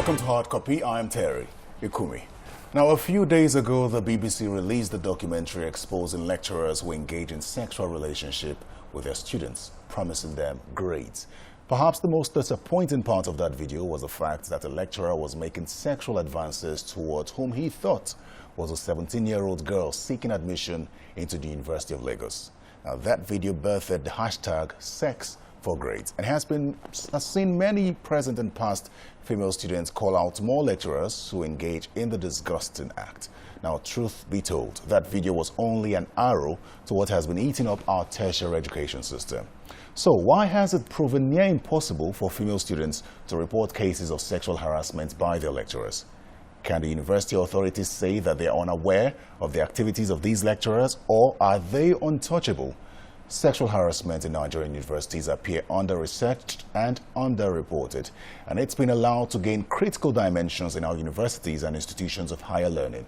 Welcome to Hard Copy. I am Terry Ikumi. Now, a few days ago, the BBC released a documentary exposing lecturers who engage in sexual relationship with their students, promising them grades. Perhaps the most disappointing part of that video was the fact that the lecturer was making sexual advances towards whom he thought was a 17-year-old girl seeking admission into the University of Lagos. Now, that video birthed the hashtag #SexForGrades and has seen many present and past female students call out more lecturers who engage in the disgusting act. Now, truth be told, that video was only an arrow to what has been eating up our tertiary education system. So why has it proven near impossible for female students to report cases of sexual harassment by their lecturers? Can the university authorities say that they are unaware of the activities of these lecturers, or are they untouchable? Sexual harassment in Nigerian universities appear under-researched and under-reported, and it's been allowed to gain critical dimensions in our universities and institutions of higher learning.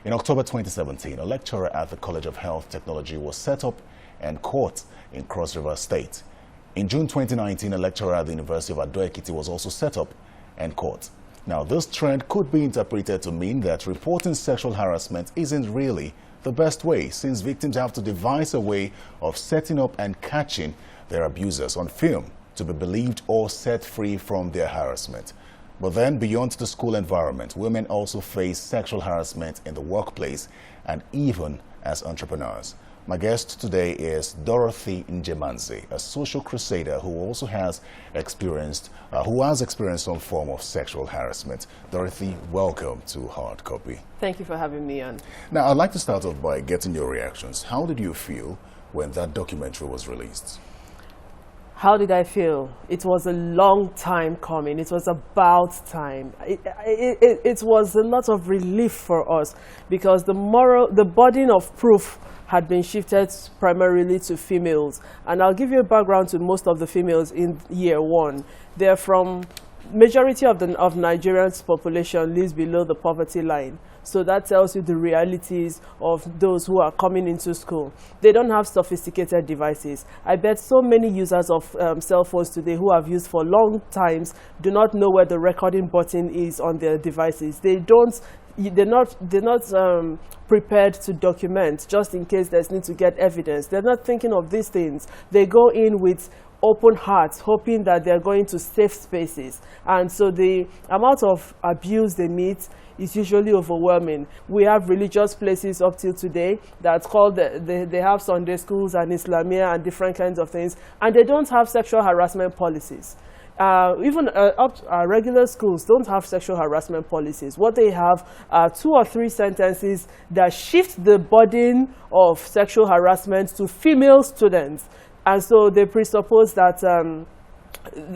In October 2017, a lecturer at the College of Health Technology was set up and caught in Cross River State. In June 2019, a lecturer at the University of Ado-Ekiti was also set up and caught. Now, this trend could be interpreted to mean that reporting sexual harassment isn't really the best way, since victims have to devise a way of setting up and catching their abusers on film to be believed or set free from their harassment. But then, beyond the school environment, women also face sexual harassment in the workplace and even as entrepreneurs. My guest today is Dorothy Njemanze, a social crusader who also has experienced some form of sexual harassment. Dorothy, welcome to Hard Copy. Thank you for having me on. Now, I'd like to start off by getting your reactions. How did you feel when that documentary was released? How did I feel? It was a long time coming. It was about time. It was a lot of relief for us because the burden of proof had been shifted primarily to females. And I'll give you a background to most of the females in year one. They're from, majority of Nigerians' population lives below the poverty line. So that tells you the realities of those who are coming into school. They don't have sophisticated devices. I bet so many users of cell phones today who have used for long times do not know where the recording button is on their devices. They're not prepared to document just in case there's need to get evidence. They're not thinking of these things. They go in with open hearts, hoping that they're going to safe spaces. And so the amount of abuse they meet is usually overwhelming. We have religious places up till today that's called, they have Sunday schools and Islamia and different kinds of things, and they don't have sexual harassment policies. Even regular schools don't have sexual harassment policies. What they have are 2 or 3 sentences that shift the burden of sexual harassment to female students. And so they presuppose that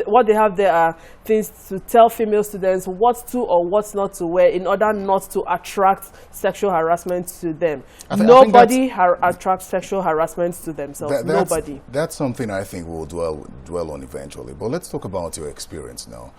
what they have there are things to tell female students what to or what not to wear in order not to attract sexual harassment to them. Nobody attracts sexual harassment to themselves. Nobody. That's something I think we'll dwell on eventually. But let's talk about your experience now.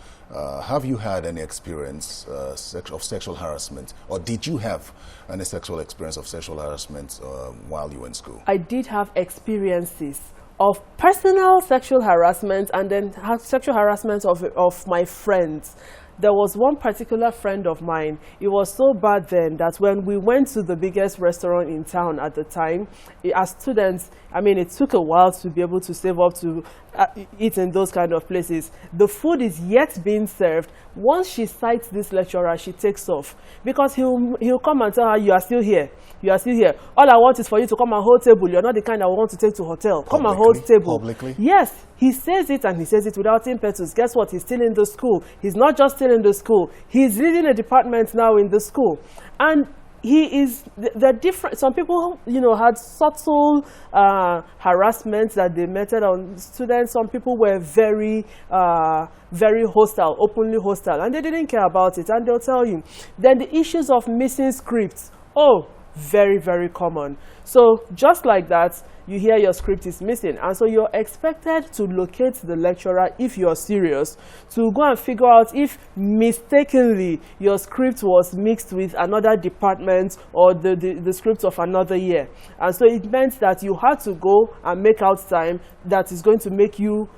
Have you had any experience of sexual harassment, or did you have any sexual experience of sexual harassment while you were in school? I did have experiences of personal sexual harassment and then sexual harassment of my friends. There was one particular friend of mine. It was so bad then that when we went to the biggest restaurant in town at the time, as students, I mean, it took a while to be able to save up to eat in those kind of places. The food is yet being served. Once she cites this lecturer, she takes off because he'll come and tell her, "You are still here. You are still here. All I want is for you to come and hold table. You're not the kind I want to take to hotel. Come and hold table." Publicly? Yes, he says it, and he says it without impetus. Guess what? He's still in the school. He's not just still in the school. He's leading a department now in the school. And he is, they're different. Some people, had subtle harassment that they meted on students. Some people were very hostile, openly hostile, and they didn't care about it, and they'll tell you. Then the issues of missing scripts. Oh, very, very common. So just like that, you hear your script is missing, and so you're expected to locate the lecturer if you're serious, to go and figure out if mistakenly your script was mixed with another department or the script of another year. And so it meant that you had to go and make out time that is going to make you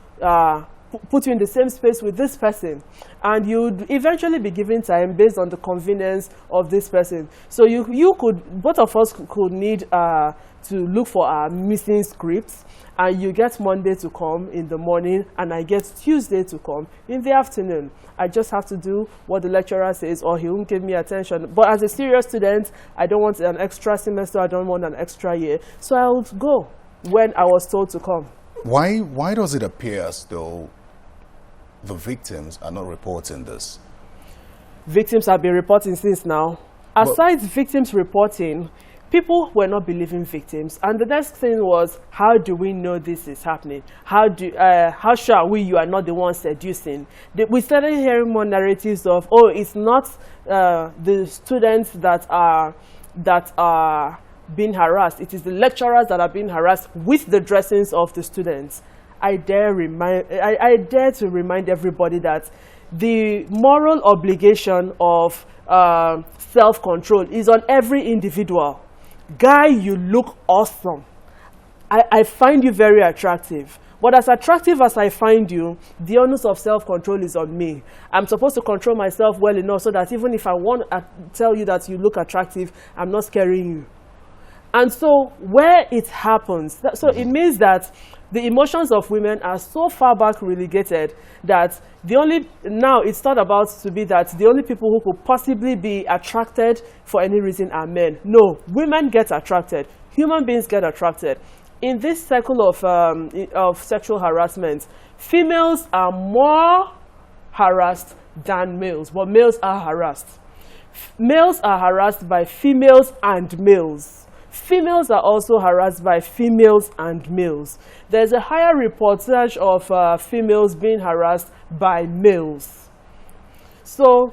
put you in the same space with this person, and you'd eventually be given time based on the convenience of this person. So both of us could need to look for our missing scripts, and you get Monday to come in the morning, and I get Tuesday to come in the afternoon. I just have to do what the lecturer says, or he won't give me attention. But as a serious student, I don't want an extra semester, I don't want an extra year. So I would go when I was told to come. Why does it appear as though the victims are not reporting this? Victims have been reporting since now. Aside victims reporting, people were not believing victims. And the next thing was, how do we know this is happening? How sure are we you are not the one seducing? We started hearing more narratives of, oh, it's not the students that are being harassed. It is the lecturers that are being harassed with the dressings of the students. I dare to remind everybody that the moral obligation of self-control is on every individual. Guy, you look awesome. I find you very attractive. But as attractive as I find you, the onus of self-control is on me. I'm supposed to control myself well enough so that even if I want to tell you that you look attractive, I'm not scaring you. And so where it happens, so it means that the emotions of women are so far back relegated that now it's not about to be that the only people who could possibly be attracted for any reason are men. No, women get attracted. Human beings get attracted. In this cycle of sexual harassment, females are more harassed than males, but males are harassed. Males are harassed by females and males. Females are also harassed by females and males. There's a higher reportage of females being harassed by males. So,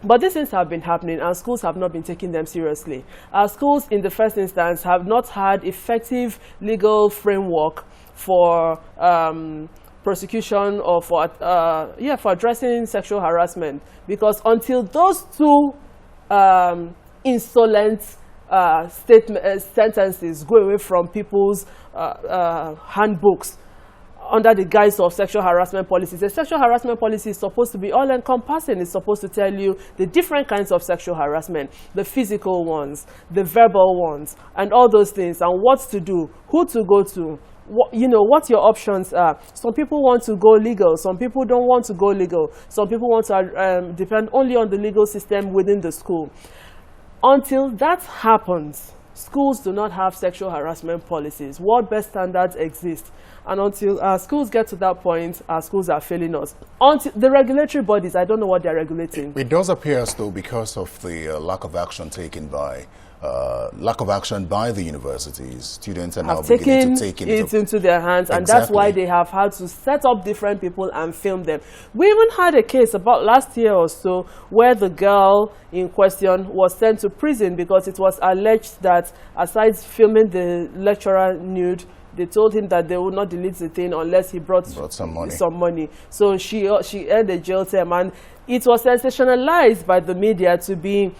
but these things have been happening, and schools have not been taking them seriously. Our schools, in the first instance, have not had effective legal framework for prosecution or for addressing sexual harassment, because until those two insolent sentences go away from people's handbooks under the guise of sexual harassment policies. A sexual harassment policy is supposed to be all-encompassing. It's supposed to tell you the different kinds of sexual harassment, the physical ones, the verbal ones, and all those things, and what to do, who to go to, what your options are. Some people want to go legal. Some people don't want to go legal. Some people want to depend only on the legal system within the school. Until that happens, schools do not have sexual harassment policies. World-based standards exist. And until our schools get to that point, our schools are failing us. Until the regulatory bodies, I don't know what they're regulating. It does appear as though because of the lack of action taken by the universities, students are now beginning to take it into their hands, and exactly. That's why they have had to set up different people and film them. We even had a case about last year or so where the girl in question was sent to prison because it was alleged that aside filming the lecturer nude, they told him that they would not delete the thing unless he brought some money. So she earned a jail term, and it was sensationalized by the media to be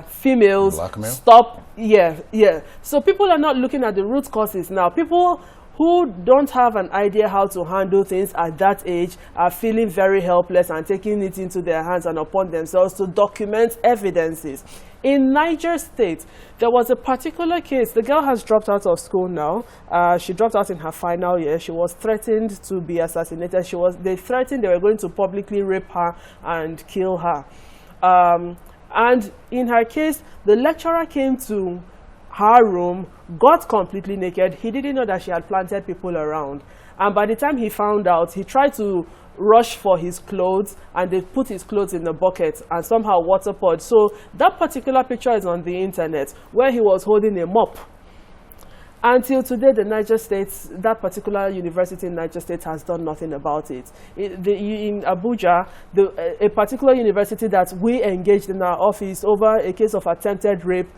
females. Blackmail? Stop. Yeah. So people are not looking at the root causes now. People who don't have an idea how to handle things at that age are feeling very helpless and taking it into their hands and upon themselves to document evidences. In Niger State, there was a particular case. The girl has dropped out of school now. She dropped out in her final year. She was threatened to be assassinated. They threatened they were going to publicly rape her and kill her. And in her case, the lecturer came to her room, got completely naked. He didn't know that she had planted people around. And by the time he found out, he tried to rush for his clothes, and they put his clothes in the bucket and somehow water poured. So that particular picture is on the internet where he was holding a mop. Until today, the Niger State, that particular university in Niger State has done nothing about it. In Abuja, a particular university that we engaged in our office over a case of attempted rape,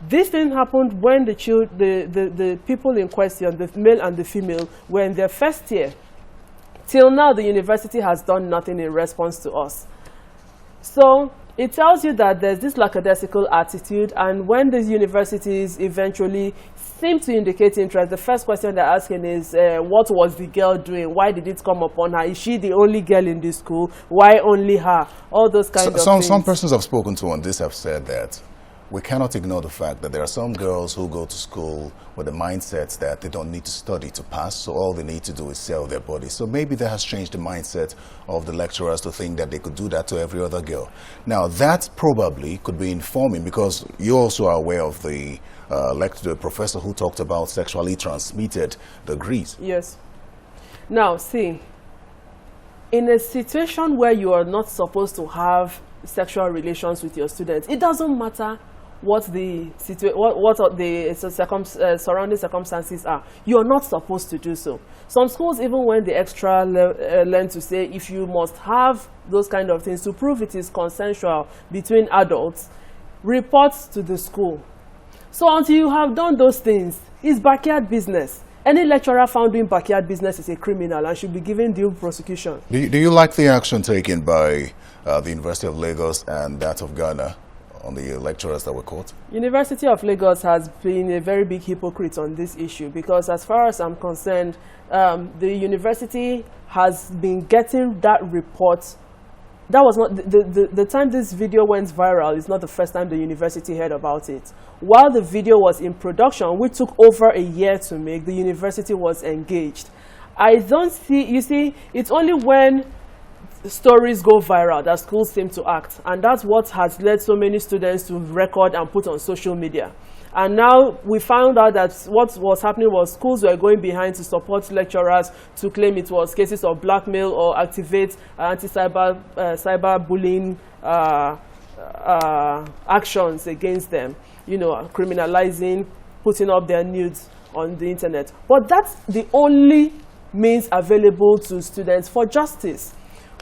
this thing happened when the people in question, the male and the female, were in their first year. Till now, the university has done nothing in response to us. So it tells you that there's this lackadaisical attitude, and when the universities eventually seem to indicate interest. The first question they're asking is, what was the girl doing? Why did it come upon her? Is she the only girl in the school? Why only her? All those kinds of things. Some persons I've spoken to on this have said that we cannot ignore the fact that there are some girls who go to school with the mindset that they don't need to study to pass, so all they need to do is sell their body. So maybe that has changed the mindset of the lecturers to think that they could do that to every other girl. Now, that probably could be informing, because you also are aware of the professor who talked about sexually transmitted degrees. Yes. Now, see, in a situation where you are not supposed to have sexual relations with your students, it doesn't matter what the surrounding circumstances are. You are not supposed to do so. Some schools even went the extra length to say if you must have those kind of things to prove it is consensual between adults, report to the school. So until you have done those things, it's backyard business. Any lecturer found doing backyard business is a criminal and should be given due prosecution. Do you like the action taken by the University of Lagos and that of Ghana on the lecturers that were caught? University of Lagos has been a very big hypocrite on this issue, because as far as I'm concerned, the university has been getting that report. That was not the time this video went viral. Is not the first time the university heard about it. While the video was in production, which took over a year to make, the university was engaged. I don't see, you see, it's only when stories go viral that schools seem to act, and that's what has led so many students to record and put on social media. And now we found out that what was happening was schools were going behind to support lecturers to claim it was cases of blackmail or activate cyber bullying actions against them, you know, criminalizing, putting up their nudes on the internet. But that's the only means available to students for justice.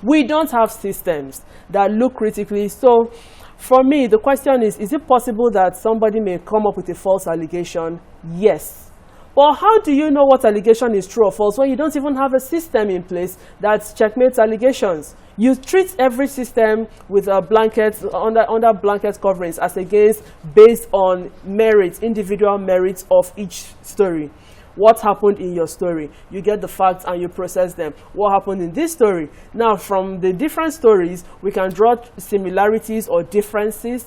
We don't have systems that look critically. So for me, the question is it possible that somebody may come up with a false allegation? Yes. But how do you know what allegation is true or false when you don't even have a system in place that checkmates allegations? You treat every system with a blanket, under blanket coverings as against based on merits, individual merits of each story. What happened in your story? You get the facts and you process them. What happened in this story? Now, from the different stories, we can draw similarities or differences,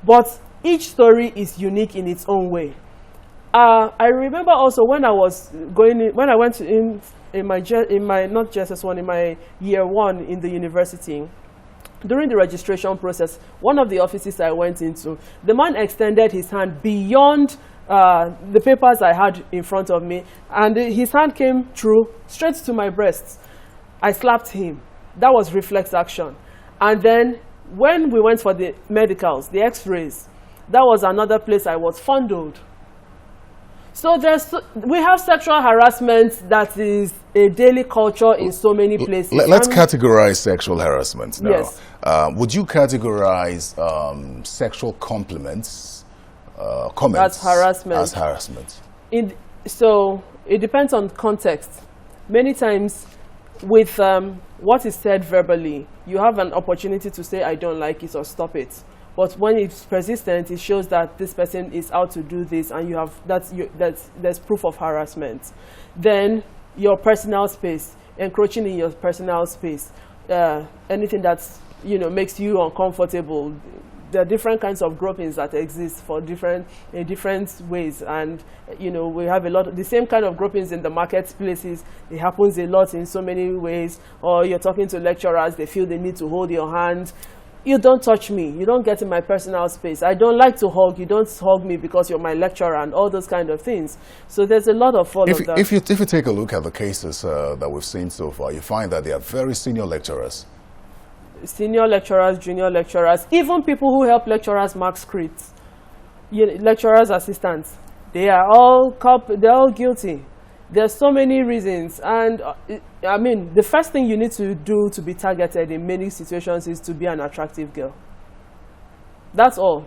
but each story is unique in its own way. I remember also when I went in my not JSS1, in my year one in the university. During the registration process, one of the offices I went into, the man extended his hand beyond the papers I had in front of me, and his hand came through straight to my breast. I slapped him. That was reflex action. And then when we went for the medicals, the x-rays, that was another place I was fondled. So we have sexual harassment that is a daily culture in so many places. Let's categorize sexual harassment now. Yes. Would you categorize sexual compliments, comments as harassment? So it depends on context. Many times with what is said verbally, you have an opportunity to say, I don't like it or stop it. But when it's persistent, it shows that this person is out to do this, and you have there's proof of harassment. Then your personal space, encroaching in your personal space, anything that's makes you uncomfortable. There are different kinds of gropings that exist for different ways, and we have a lot of the same kind of gropings in the marketplaces. It happens a lot in so many ways. Or you're talking to lecturers, they feel they need to hold your hand. You don't touch me. You don't get in my personal space. I don't like to hug. You don't hug me because you're my lecturer, and all those kind of things. So there's a lot of all of that. If you take a look at the cases that we've seen so far, you find that they are very senior lecturers. Senior lecturers, junior lecturers, even people who help lecturers mark scripts, lecturers' assistants, they are all guilty. There's so many reasons, and I mean, the first thing you need to do to be targeted in many situations is to be an attractive girl. That's all.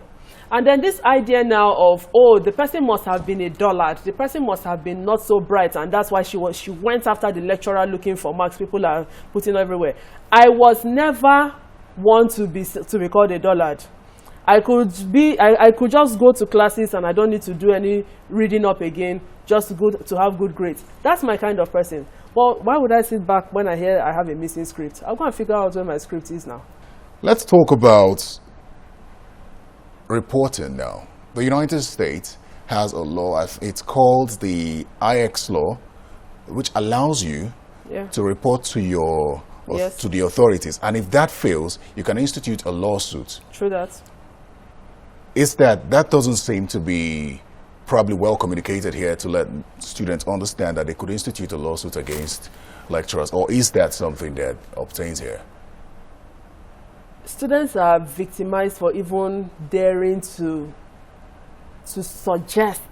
And then this idea now of, oh, the person must have been a dullard, the person must have been not so bright, and that's why she went after the lecturer looking for marks. People are putting everywhere. I was never one to be called a dullard. I could just go to classes and I don't need to do any reading up again, just to have good grades. That's my kind of person. Well, why would I sit back when I hear I have a missing script? I'll go and figure out where my script is now. Let's talk about reporting now. The United States has a law, it's called the IX law, which allows you to report to to the authorities. And if that fails, you can institute a lawsuit. True that. That doesn't seem to be probably well communicated here to let students understand that they could institute a lawsuit against lecturers, or is that something that obtains here? Students are victimized for even daring to suggest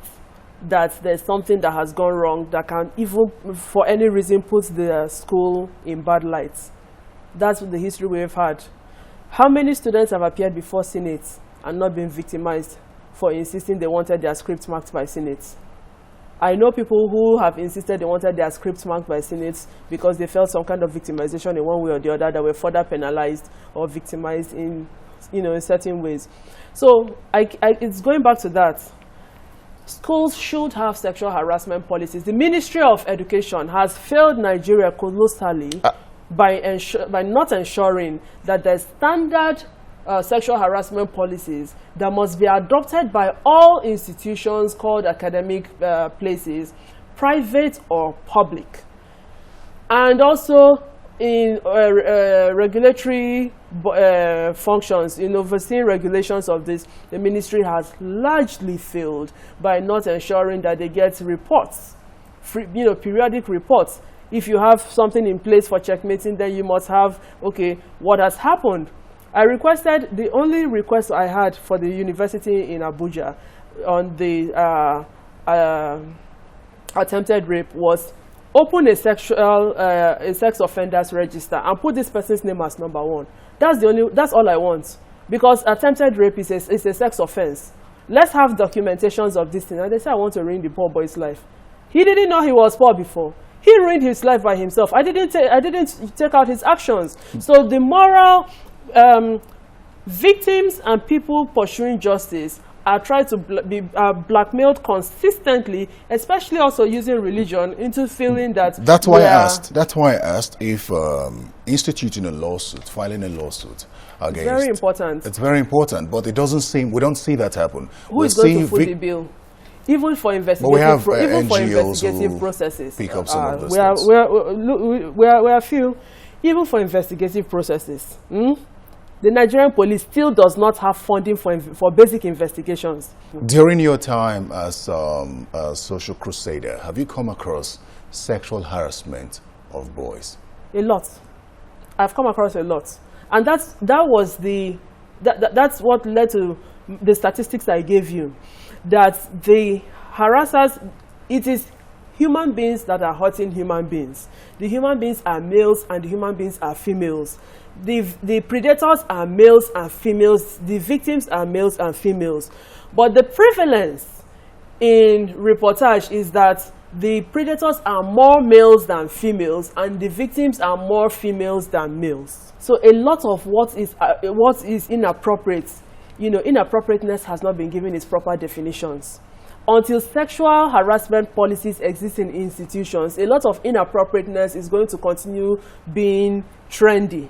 that there's something that has gone wrong that can even, for any reason, put the school in bad light. That's the history we've had. How many students have appeared before Senate and not been victimized for insisting they wanted their script marked by Senate? I know people who have insisted they wanted their script marked by Senate because they felt some kind of victimization in one way or the other, that were further penalized or victimized in, in certain ways. So it's going back to that. Schools should have sexual harassment policies. The Ministry of Education has failed Nigeria colossally by not ensuring that there's standard sexual harassment policies that must be adopted by all institutions called academic places, private or public. And also in regulatory functions, in overseeing regulations of this, the ministry has largely failed by not ensuring that they get reports, periodic reports. If you have something in place for checkmating, then you must have, okay, what has happened? The only request I had for the university in Abuja on the attempted rape was open a sex offenders register and put this person's name as number one. That's all I want, because attempted rape is a sex offense. Let's have documentations of this thing. And they say I want to ruin the poor boy's life. He didn't know he was poor before. He ruined his life by himself. I didn't take out his actions. So the moral victims and people pursuing justice are trying to be blackmailed consistently, especially also using religion into feeling that. That's why I asked if instituting a lawsuit, filing a lawsuit against. Very important. It's very important, but it doesn't seem, we don't see that happen. Who is going to foot the bill? Even for investigative, processes. Pick up some of those we are few. Even for investigative processes. The Nigerian police still does not have funding for basic investigations. During your time as a social crusader, have you come across sexual harassment of boys? A lot. I've come across a lot. And that's what led to the statistics I gave you. That the harassers, it is human beings that are hurting human beings. The human beings are males and the human beings are females. The predators are males and females. The victims are males and females. But the prevalence in reportage is that the predators are more males than females and the victims are more females than males. So a lot of what is inappropriate, inappropriateness has not been given its proper definitions. Until sexual harassment policies exist in institutions, a lot of inappropriateness is going to continue being trendy.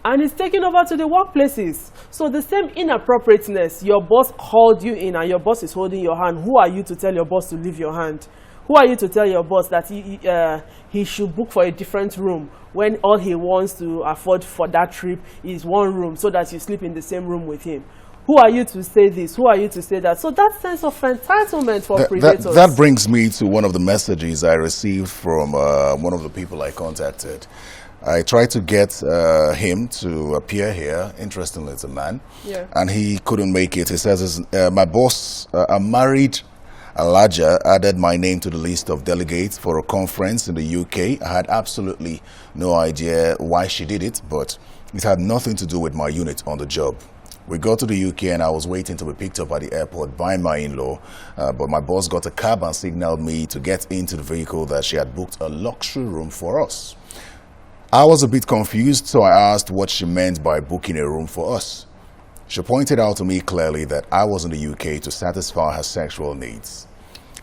And it's taking over to the workplaces. So the same inappropriateness, your boss called you in and your boss is holding your hand. Who are you to tell your boss to leave your hand? Who are you to tell your boss that he should book for a different room when all he wants to afford for that trip is one room so that you sleep in the same room with him? Who are you to say this? Who are you to say that? So that sense of entitlement for predators. That brings me to one of the messages I received from one of the people I contacted. I tried to get him to appear here. Interestingly, it's a man. Yeah. And he couldn't make it. He says, my boss, I'm married. Elijah added my name to the list of delegates for a conference in the UK. I had absolutely no idea why she did it, but it had nothing to do with my unit on the job. We got to the UK and I was waiting to be picked up at the airport by my in-law, but my boss got a cab and signaled me to get into the vehicle that she had booked a luxury room for us. I was a bit confused, so I asked what she meant by booking a room for us. She pointed out to me clearly that I was in the UK to satisfy her sexual needs.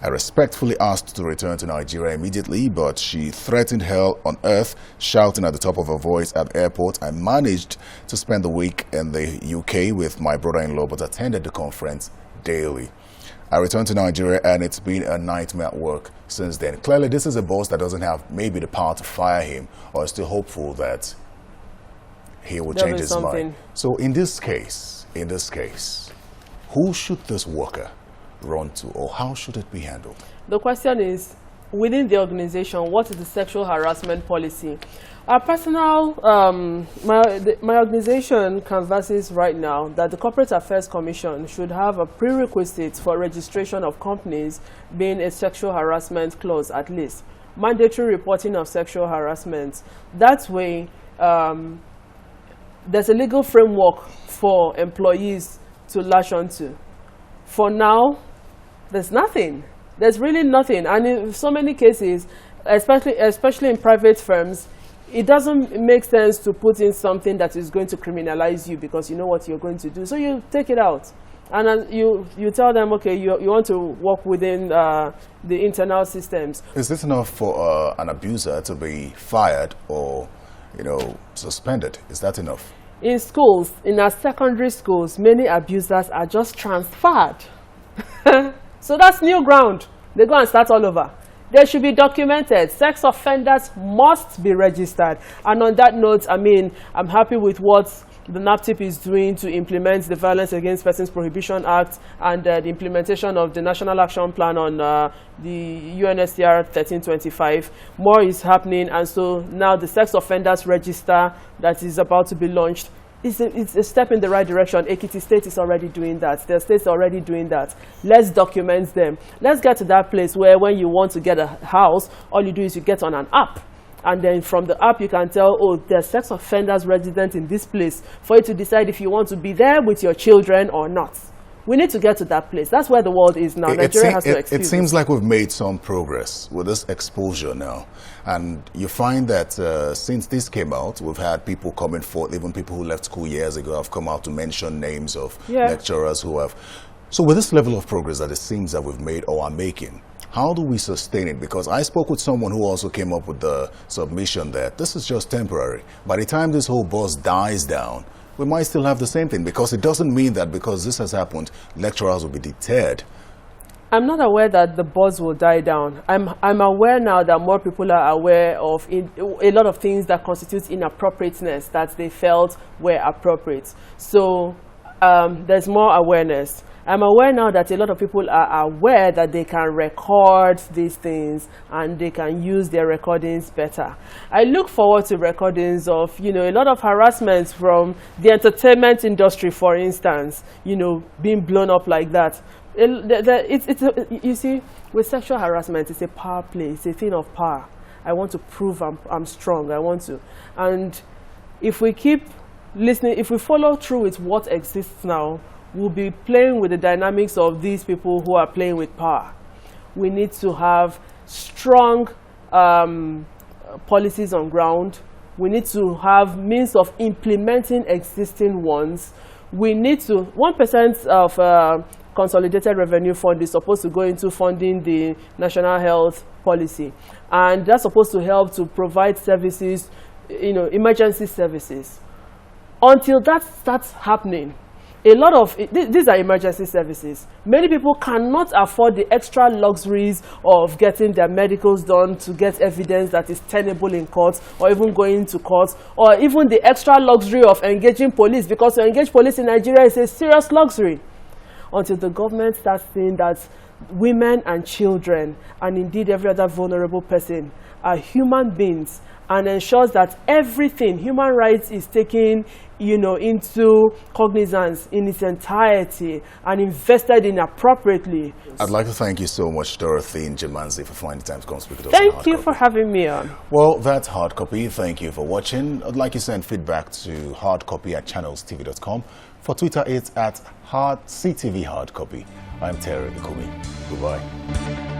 I respectfully asked to return to Nigeria immediately, but she threatened hell on earth, shouting at the top of her voice at the airport. I managed to spend the week in the UK with my brother-in-law, but attended the conference daily. I returned to Nigeria, and it's been a nightmare at work since then. Clearly, this is a boss that doesn't have maybe the power to fire him, or is still hopeful that he will change his mind. So in this case, who should this worker run to, or how should it be handled? The question is, within the organization, what is the sexual harassment policy? Our personal, my organization canvasses right now that the Corporate Affairs Commission should have a prerequisite for registration of companies being a sexual harassment clause, at least. Mandatory reporting of sexual harassment. That way, there's a legal framework for employees to latch onto. For now, there's nothing. There's really nothing. And in so many cases, especially in private firms, it doesn't make sense to put in something that is going to criminalize you because you know what you're going to do. So you take it out. And you tell them, okay, you want to work within the internal systems. Is this enough for an abuser to be fired or, suspended? Is that enough? In schools, in our secondary schools, many abusers are just transferred. So that's new ground. They go and start all over. They should be documented. Sex offenders must be registered. And on that note, I'm happy with what the NAPTIP is doing to implement the Violence Against Persons Prohibition Act and the implementation of the National Action Plan on the UNSCR 1325. More is happening, and so now the Sex Offenders Register that is about to be launched it's a step in the right direction. Ekiti State is already doing that. The states are already doing that. Let's document them. Let's get to that place where when you want to get a house, all you do is you get on an app. And then from the app, you can tell, oh, there's sex offenders resident in this place, for you to decide if you want to be there with your children or not. We need to get to that place. That's where the world is now. Nigeria has to excuse it seems like we've made some progress with this exposure now. And you find that since this came out, we've had people coming forth, even people who left school years ago have come out to mention names of lecturers who have. So with this level of progress that it seems that we've made or are making, how do we sustain it? Because I spoke with someone who also came up with the submission that this is just temporary. By the time this whole buzz dies down, we might still have the same thing, because it doesn't mean that because this has happened, lecturers will be deterred. I'm not aware that the buzz will die down. I'm aware now that more people are aware of a lot of things that constitute inappropriateness that they felt were appropriate. So there's more awareness. I'm aware now that a lot of people are aware that they can record these things and they can use their recordings better. I look forward to recordings of, a lot of harassments from the entertainment industry, for instance, being blown up like that. You see, with sexual harassment, it's a power play. It's a thing of power. I want to prove I'm strong. I want to. And if we keep listening, if we follow through with what exists now, we'll be playing with the dynamics of these people who are playing with power. We need to have strong policies on ground. We need to have means of implementing existing ones. We need to, 1% of consolidated revenue fund is supposed to go into funding the national health policy. And that's supposed to help to provide services, emergency services. Until that starts happening, a lot of these are emergency services. Many people cannot afford the extra luxuries of getting their medicals done to get evidence that is tenable in court, or even going to court, or even the extra luxury of engaging police, because to engage police in Nigeria is a serious luxury. Until the government starts seeing that women and children, and indeed every other vulnerable person, are human beings, and ensures that everything, human rights, is taken into cognizance in its entirety and invested in appropriately. I'd like to thank you so much, Dorothy Njemanzi, for finding time to come speak to us. Thank you for having me on. Well, that's Hard Copy. Thank you for watching. I'd like you to send feedback to hardcopy@channelstv.com. For Twitter, it's @CTV Hard Copy. I'm Terry Ikumi. Goodbye.